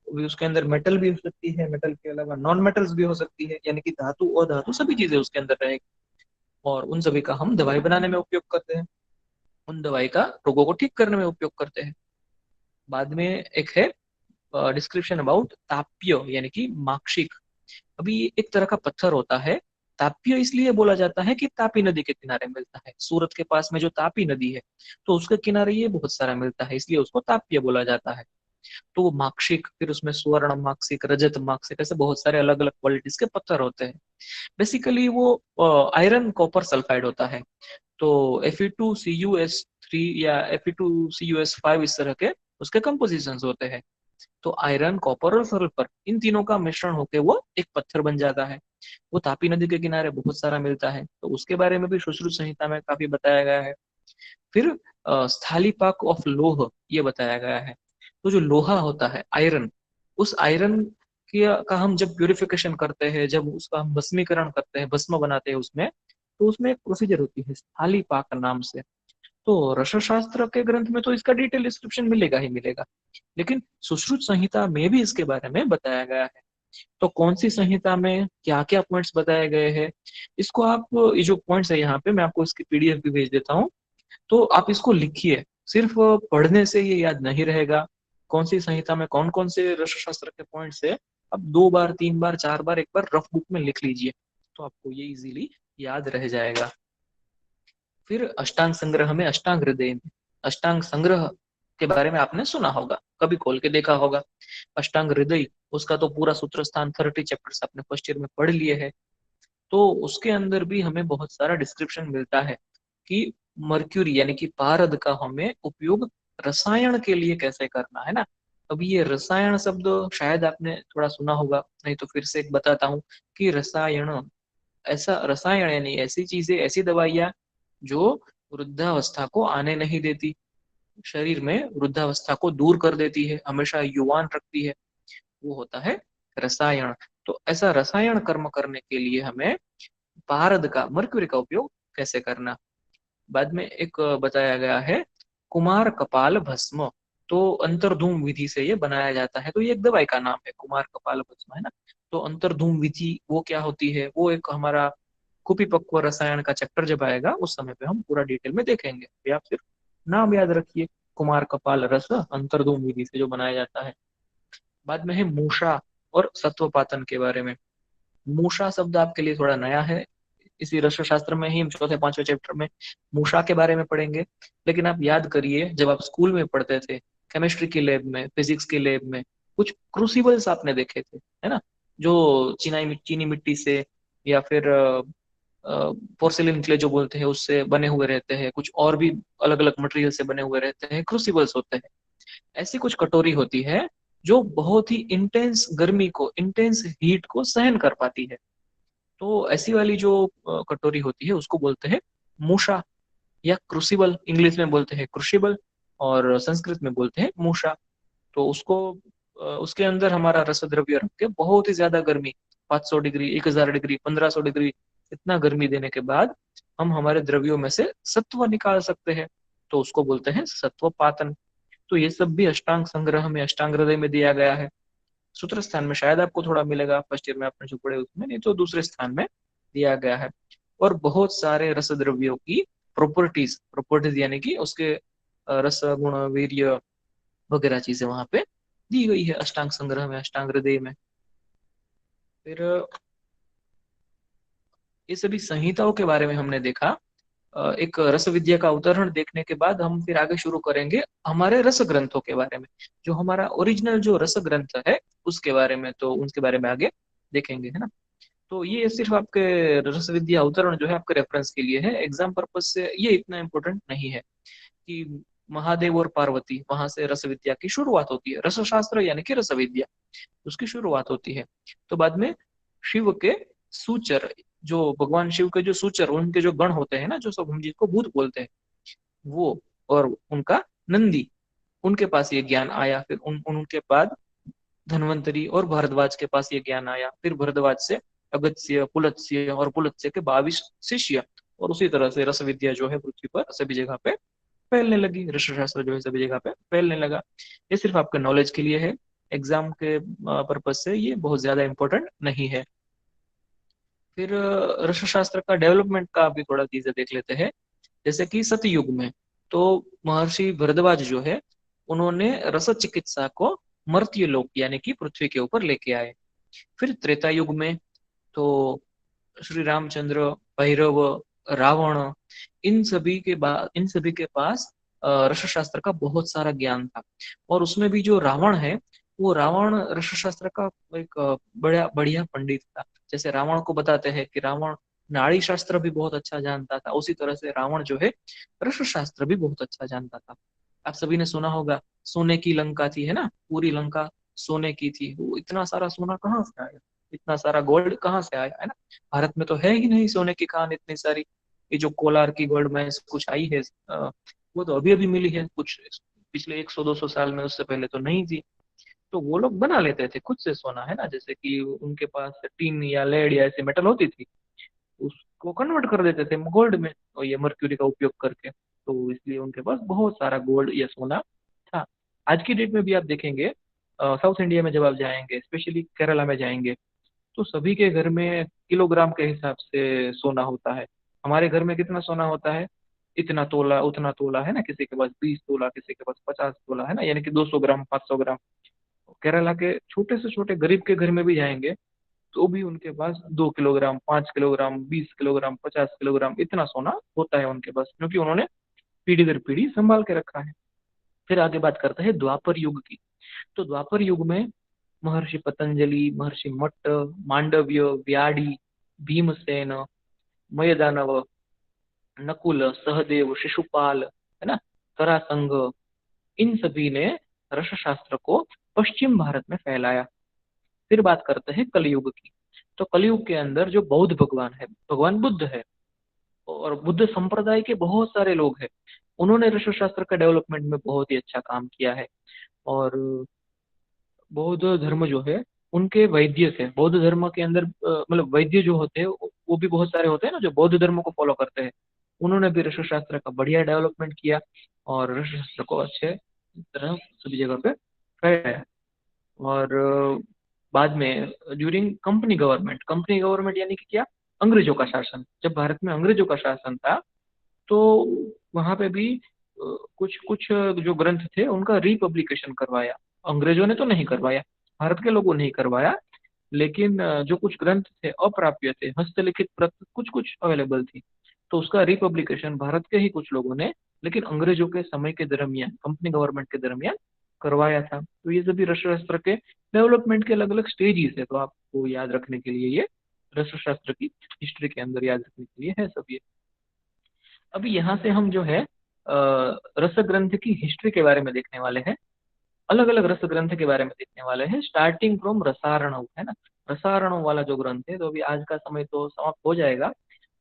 भी उसके अंदर मेटल भी हो सकती है, मेटल के अलावा नॉन मेटल्स भी हो सकती है, यानी कि धातु और धातु सभी चीजें उसके अंदर रहेगी। और उन सभी का हम दवाई बनाने में उपयोग करते हैं, उन दवाई का रोगों को ठीक करने में उपयोग करते हैं। बाद में एक है डिस्क्रिप्शन अबाउट ताप्य यानी कि माक्षिक। अभी ये एक तरह का पत्थर होता है। ताप्य इसलिए बोला जाता है कि तापी नदी के किनारे मिलता है, सूरत के पास में जो तापी नदी है, तो उसके किनारे ये बहुत सारा मिलता है, इसलिए उसको ताप्य बोला जाता है। तो वो मार्कशीट, फिर उसमें स्वर्ण मार्कशीट, रजत मार्कशीट, ऐसे बहुत सारे अलग अलग क्वालिटीज के पत्थर होते हैं। बेसिकली वो आयरन कॉपर सल्फाइड होता है। तो Fe2Cu(S3) या Fe2Cu(S5), इस तरह के उसके कंपोजिशंस होते हैं। तो आयरन, कॉपर और सल्फर, इन तीनों का मिश्रण होकर वो एक पत्थर बन जाता है। वो तापी नदी के किनारे बहुत सारा मिलता है, तो उसके बारे में भी सुश्रुत संहिता में काफी बताया गया है। फिर स्थालीपाक ऑफ लोह ये बताया गया है। तो जो लोहा होता है, आयरन, उस आयरन का हम जब प्यूरिफिकेशन करते हैं, जब उसका हम भस्मीकरण करते हैं, भस्म बनाते हैं उसमें, तो उसमें एक प्रोसीजर होती है स्थालीपाक नाम से। तो रसशास्त्र शास्त्र के ग्रंथ में तो इसका डिटेल डिस्क्रिप्शन मिलेगा ही मिलेगा, लेकिन सुश्रुत संहिता में भी इसके बारे में बताया गया है। तो कौन सी संहिता में क्या क्या पॉइंट्स बताए गए हैं, इसको आप, ये जो पॉइंट्स है यहाँ पे मैं आपको इसकी पीडीएफ भी भेज देता हूँ, तो आप इसको लिखिए। सिर्फ पढ़ने से ये याद नहीं रहेगा, कौन सी संहिता में कौन कौन से रसशास्त्र शास्त्र के पॉइंट्स है, अब 2 बार 3 बार 4 बार एक बार रफ बुक में लिख लीजिए, तो आपको ये इजीली याद रह जाएगा। फिर अष्टांग संग्रह में, अष्टांग हृदय में, अष्टांग संग्रह के बारे में आपने सुना होगा, कभी खोल के देखा होगा। अष्टांग हृदय, उसका तो पूरा सूत्र स्थान 30 चैप्टर्स आपने फर्स्ट ईयर में पढ़ लिए हैं। तो उसके अंदर भी हमें बहुत सारा डिस्क्रिप्शन मिलता है कि मर्क्यूरी यानी कि पारद का हमें उपयोग रसायन के लिए कैसे करना है ना। अभी ये रसायन शब्द शायद आपने थोड़ा सुना होगा, नहीं तो फिर से एक बताता हूँ कि रसायन, ऐसा रसायन यानी ऐसी चीजें, ऐसी दवाइयाँ जो वृद्धावस्था को आने नहीं देती, शरीर में वृद्धावस्था को दूर कर देती है, हमेशा युवान रखती है, वो होता है रसायन। तो ऐसा रसायन कर्म करने के लिए हमें पारद का, मर्क्यूरी का उपयोग कैसे करना। बाद में एक बताया गया है कुमार कपाल भस्म। तो अंतर्धूम विधि से ये बनाया जाता है, तो ये एक दवाई का नाम है, कुमार कपाल भस्म, है ना। तो अंतर्धूम विधि वो क्या होती है, वो एक हमारा कुपिपक्व रसायन का चैप्टर जब आएगा उस समय पे हम पूरा डिटेल में देखेंगे। ये आप सिर्फ नाम याद रखिए, कुमार कपाल रस अंतर्धूम विधि से जो बनाया जाता है। बाद में है मूषा और सत्वपातन के बारे में। मूषा शब्द आपके लिए थोड़ा नया है, इसी रसशास्त्र शास्त्र में ही हम चौथे पांचवें चैप्टर में मूषा के बारे में पढ़ेंगे। लेकिन आप याद करिए, जब आप स्कूल में पढ़ते थे, केमिस्ट्री की लैब में, फिजिक्स की लैब में, कुछ क्रूसिबल्स आपने देखे थे, है ना, जो चीनी मिट्टी से या फिर पोर्सिलिन क्ले जो बोलते हैं उससे बने हुए रहते हैं, कुछ और भी अलग अलग मटेरियल से बने हुए रहते हैं, क्रूसिबल्स होते हैं। ऐसी कुछ कटोरी होती है जो बहुत ही इंटेंस गर्मी को, इंटेंस हीट को सहन कर पाती है। तो ऐसी वाली जो कटोरी होती है उसको बोलते हैं मूषा। या क्रूसिबल, इंग्लिश में बोलते हैं क्रूशिबल और संस्कृत में बोलते हैं मूषा। तो उसको उसके अंदर हमारा रस द्रव्य रख के बहुत ही ज्यादा गर्मी, 500 डिग्री, 1000 डिग्री, 1500 डिग्री, इतना गर्मी देने के बाद हम हमारे द्रव्यों में से सत्व निकाल सकते हैं। तो उसको बोलते हैं सत्वपातन। तो ये सब भी अष्टांग संग्रह में, अष्टांग हृदय में दिया गया है। सूत्र स्थान में शायद आपको थोड़ा मिलेगा, फर्स्ट ईयर में आपने जो पढ़े उसमें, नहीं तो दूसरे स्थान में दिया गया है। और बहुत सारे रस द्रव्यों की प्रॉपर्टीज, प्रॉपर्टीज यानी कि उसके रस गुण वीर्य वगैरह चीजें वहां पे दी गई है अष्टांग संग्रह में, अष्टांग हृदय में। फिर ये सभी संहिताओं के बारे में हमने देखा। एक रस विद्या का उदाहरण देखने के बाद हम फिर आगे शुरू करेंगे हमारे रस ग्रंथों के बारे में। जो हमारा ओरिजिनल जो रस ग्रंथ है उसके बारे में, तो उनके बारे में आगे देखेंगे, है ना। तो ये सिर्फ आपके रस विद्या अवतरण जो है आपके रेफरेंस के लिए है, एग्जाम पर्पज से ये इतना इम्पोर्टेंट नहीं है कि महादेव और पार्वती वहां से रस विद्या की शुरुआत होती है। रस शास्त्र यानी कि रस विद्या, उसकी शुरुआत होती है। तो बाद में शिव के सूचर, जो भगवान शिव के जो सूचर, उनके जो गण होते हैं ना, जो सब हम जिसको भूत बोलते हैं, वो और उनका नंदी, उनके पास ये ज्ञान आया। फिर उनके बाद धन्वंतरी और भारद्वाज के पास ये ज्ञान आया। फिर भारद्वाज से अगस्त्य, पुलत्स्य, और पुलत्स्य के 22 शिष्य। और उसी तरह से रस विद्या जो है पृथ्वी पर सभी जगह पे फैलने लगी, ऋषि शास्त्र जो है सभी जगह पे फैलने लगा। ये सिर्फ आपके नॉलेज के लिए है, एग्जाम के पर्पज से ये बहुत ज्यादा इंपॉर्टेंट नहीं है। फिर ऋषि शास्त्र का डेवलपमेंट का भी थोड़ा चीजें देख लेते हैं। जैसे कि सतयुग में तो महर्षि भरद्वाज जो है, उन्होंने रस चिकित्सा को मर्त्य लोक यानी कि पृथ्वी के ऊपर लेके आए। फिर त्रेता युग में तो श्री रामचंद्र, भैरव, रावण, इन सभी के पास रसशास्त्र का बहुत सारा ज्ञान था। और उसमें भी जो रावण है, वो रावण रसशास्त्र का एक बड़ा बढ़िया पंडित था। जैसे रावण को बताते हैं कि रावण नाड़ी शास्त्र भी बहुत अच्छा जानता था, उसी तरह से रावण जो है रसशास्त्र भी बहुत अच्छा जानता था। आप सभी ने सुना होगा, सोने की लंका थी, है ना, पूरी लंका सोने की थी। वो इतना सारा सोना कहाँ से आया, इतना सारा गोल्ड कहाँ से आया, है ना। भारत में तो है ही नहीं सोने की खान इतनी सारी। ये जो कोलार की गोल्ड माइंस कुछ आई है, वो तो अभी अभी मिली है कुछ, पिछले 100-200 साल में, उससे पहले तो नहीं थी। तो वो लोग बना लेते थे खुद से सोना, है ना। जैसे कि उनके पास टीन या लेड या ऐसे मेटल होती थी, उसको कन्वर्ट कर देते थे गोल्ड में, और ये मर्क्यूरी का उपयोग करके। तो इसलिए उनके पास बहुत सारा गोल्ड या सोना था। आज की डेट में भी आप देखेंगे, साउथ इंडिया में जब आप जाएंगे, स्पेशली केरला में जाएंगे, तो सभी के घर में किलोग्राम के हिसाब से सोना होता है। हमारे घर में कितना सोना होता है, इतना तोला उतना तोला, है ना। किसी के पास 20 तोला, किसी के पास 50 तोला, है ना, यानी कि 200 ग्राम, 500 ग्राम। केरला के छोटे से छोटे गरीब के घर में भी जाएंगे, तो भी उनके पास 2 किलोग्राम, 5 किलोग्राम, 20 किलोग्राम, 50 किलोग्राम, इतना सोना होता है उनके पास, क्योंकि उन्होंने पीढ़ी दर पीढ़ी संभाल के रखा है। फिर आगे बात करते हैं द्वापर युग की। तो द्वापर युग में महर्षि पतंजलि, महर्षि मट्ट, मांडव्य, व्याडी, भीमसेन, मयदानव, नकुल, सहदेव, शिशुपाल, है ना, करासंघ, इन सभी ने रसशास्त्र को पश्चिम भारत में फैलाया। फिर बात करते हैं कलयुग की। तो कलयुग के अंदर जो बौद्ध भगवान है, भगवान बुद्ध है, और बुद्ध संप्रदाय के बहुत सारे लोग हैं, उन्होंने रसशास्त्र का डेवलपमेंट में बहुत ही अच्छा काम किया है। और बौद्ध धर्म जो है, उनके वैद्य थे बौद्ध धर्म के अंदर, मतलब वैद्य जो होते हैं वो भी बहुत सारे होते हैं ना जो बौद्ध धर्म को फॉलो करते हैं। उन्होंने भी रसशास्त्र का बढ़िया डेवलपमेंट किया, और रसशास्त्र को अच्छे तरह सभी जगह पे फैलाया। और बाद में ड्यूरिंग कंपनी गवर्नमेंट यानी कि क्या, अंग्रेजों का शासन, जब भारत में अंग्रेजों का शासन था, तो वहां पे भी कुछ कुछ जो ग्रंथ थे उनका रिपब्लिकेशन करवाया। अंग्रेजों ने तो नहीं करवाया, भारत के लोगों ने ही करवाया। लेकिन जो कुछ ग्रंथ थे अप्राप्य थे, हस्तलिखित प्रत कुछ कुछ अवेलेबल थी, तो उसका रिपब्लिकेशन भारत के ही कुछ लोगों ने, लेकिन अंग्रेजों के समय के दरमियान, कंपनी गवर्नमेंट के दरमियान करवाया था। तो ये सभी रसशास्त्र के डेवलपमेंट के अलग अलग स्टेजेस है, तो आपको याद रखने के लिए ये रसशास्त्र की हिस्ट्री के अंदर याद रखने के लिए है सब ये। अभी यहाँ से हम जो है रस ग्रंथ की हिस्ट्री के बारे में देखने वाले हैं, अलग अलग रस ग्रंथ के बारे में देखने वाले हैं, स्टार्टिंग फ्रॉम रसारणव, है ना। रसारणव वाला जो ग्रंथ है, तो अभी आज का समय तो समाप्त हो जाएगा,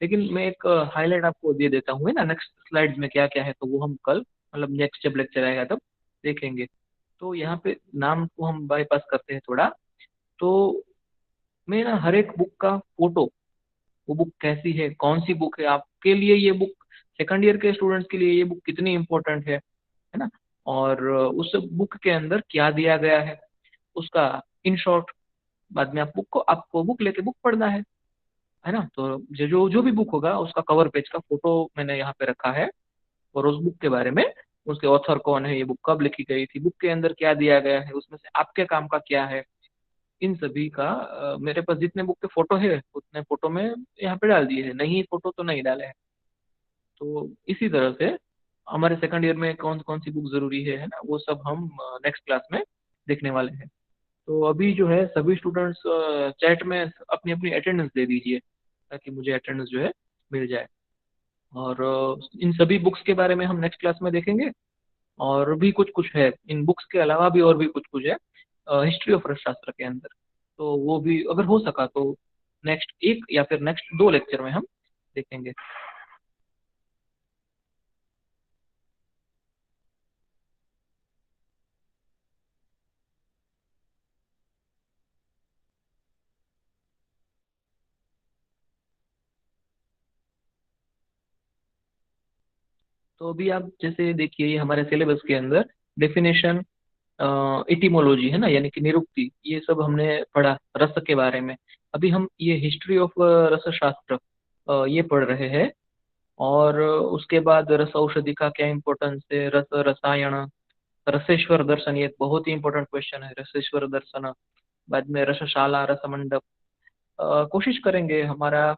लेकिन मैं एक हाईलाइट आपको दे देता हूँ, है ना, नेक्स्ट स्लाइड्स में क्या क्या है, तो वो हम कल, मतलब नेक्स्ट जब लेक्चर आएगा तब देखेंगे। तो यहाँ पे नाम को हम बाईपास करते हैं थोड़ा। तो मैं ना हर एक बुक का फोटो, वो बुक कैसी है, कौन सी बुक है, आपके लिए ये बुक, सेकंड ईयर के स्टूडेंट्स के लिए ये बुक कितनी इंपॉर्टेंट है ना, और उस बुक के अंदर क्या दिया गया है उसका इन शॉर्ट, बाद में आप बुक को, आपको बुक लेके बुक पढ़ना है ना। तो जो जो जो भी बुक होगा उसका कवर पेज का फोटो मैंने यहाँ पे रखा है, और उस बुक के बारे में, उसके ऑथर कौन है, ये बुक कब लिखी गई थी, बुक के अंदर क्या दिया गया है, उसमें से आपके काम का क्या है, इन सभी का मेरे पास जितने बुक के फोटो है उतने फोटो में यहाँ पे डाल दिए हैं, नहीं फोटो तो नहीं डाले हैं। तो इसी तरह से हमारे सेकंड ईयर में कौन कौन सी बुक जरूरी है ना, वो सब हम नेक्स्ट क्लास में देखने वाले हैं। तो अभी जो है सभी स्टूडेंट्स चैट में अपनी अपनी अटेंडेंस दे दीजिए, ताकि मुझे अटेंडेंस जो है मिल जाए। और इन सभी बुक्स के बारे में हम नेक्स्ट क्लास में देखेंगे। और भी कुछ कुछ है इन बुक्स के अलावा भी, और भी कुछ कुछ है हिस्ट्री ऑफ अर्थशास्त्र के अंदर, तो वो भी अगर हो सका तो नेक्स्ट एक या फिर नेक्स्ट दो लेक्चर में हम देखेंगे। तो अभी आप जैसे देखिए, ये हमारे सिलेबस के अंदर डेफिनेशन, इटिमोलॉजी है ना, यानी कि निरुक्ति, ये सब हमने पढ़ा रस के बारे में। अभी हम ये हिस्ट्री ऑफ रसशास्त्र ये पढ़ रहे हैं। और उसके बाद रस औषधि का क्या इंपॉर्टेंस है, रस रसायन, रसेश्वर दर्शन, ये एक बहुत ही इंपॉर्टेंट क्वेश्चन है, रसेश्वर दर्शन। बाद में रसशाला, रसमंडप। कोशिश करेंगे हमारा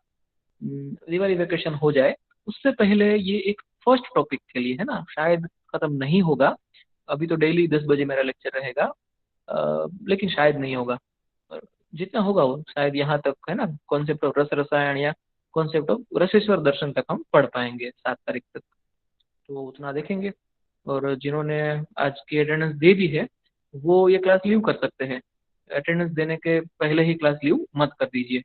दिवाली वेकेशन हो जाए उससे पहले ये एक फर्स्ट टॉपिक के लिए, है ना, शायद खत्म नहीं होगा। अभी तो डेली 10 बजे मेरा लेक्चर रहेगा, लेकिन शायद नहीं होगा। पर जितना होगा वो शायद यहाँ तक, है ना, कॉन्सेप्ट ऑफ रस रसायन या कॉन्सेप्ट ऑफ रसेश्वर दर्शन तक हम पढ़ पाएंगे 7 तारीख तक। तो उतना देखेंगे। और जिन्होंने आज की अटेंडेंस दे दी है वो ये क्लास लीव कर सकते हैं, अटेंडेंस देने के पहले ही क्लास लीव मत कर दीजिए।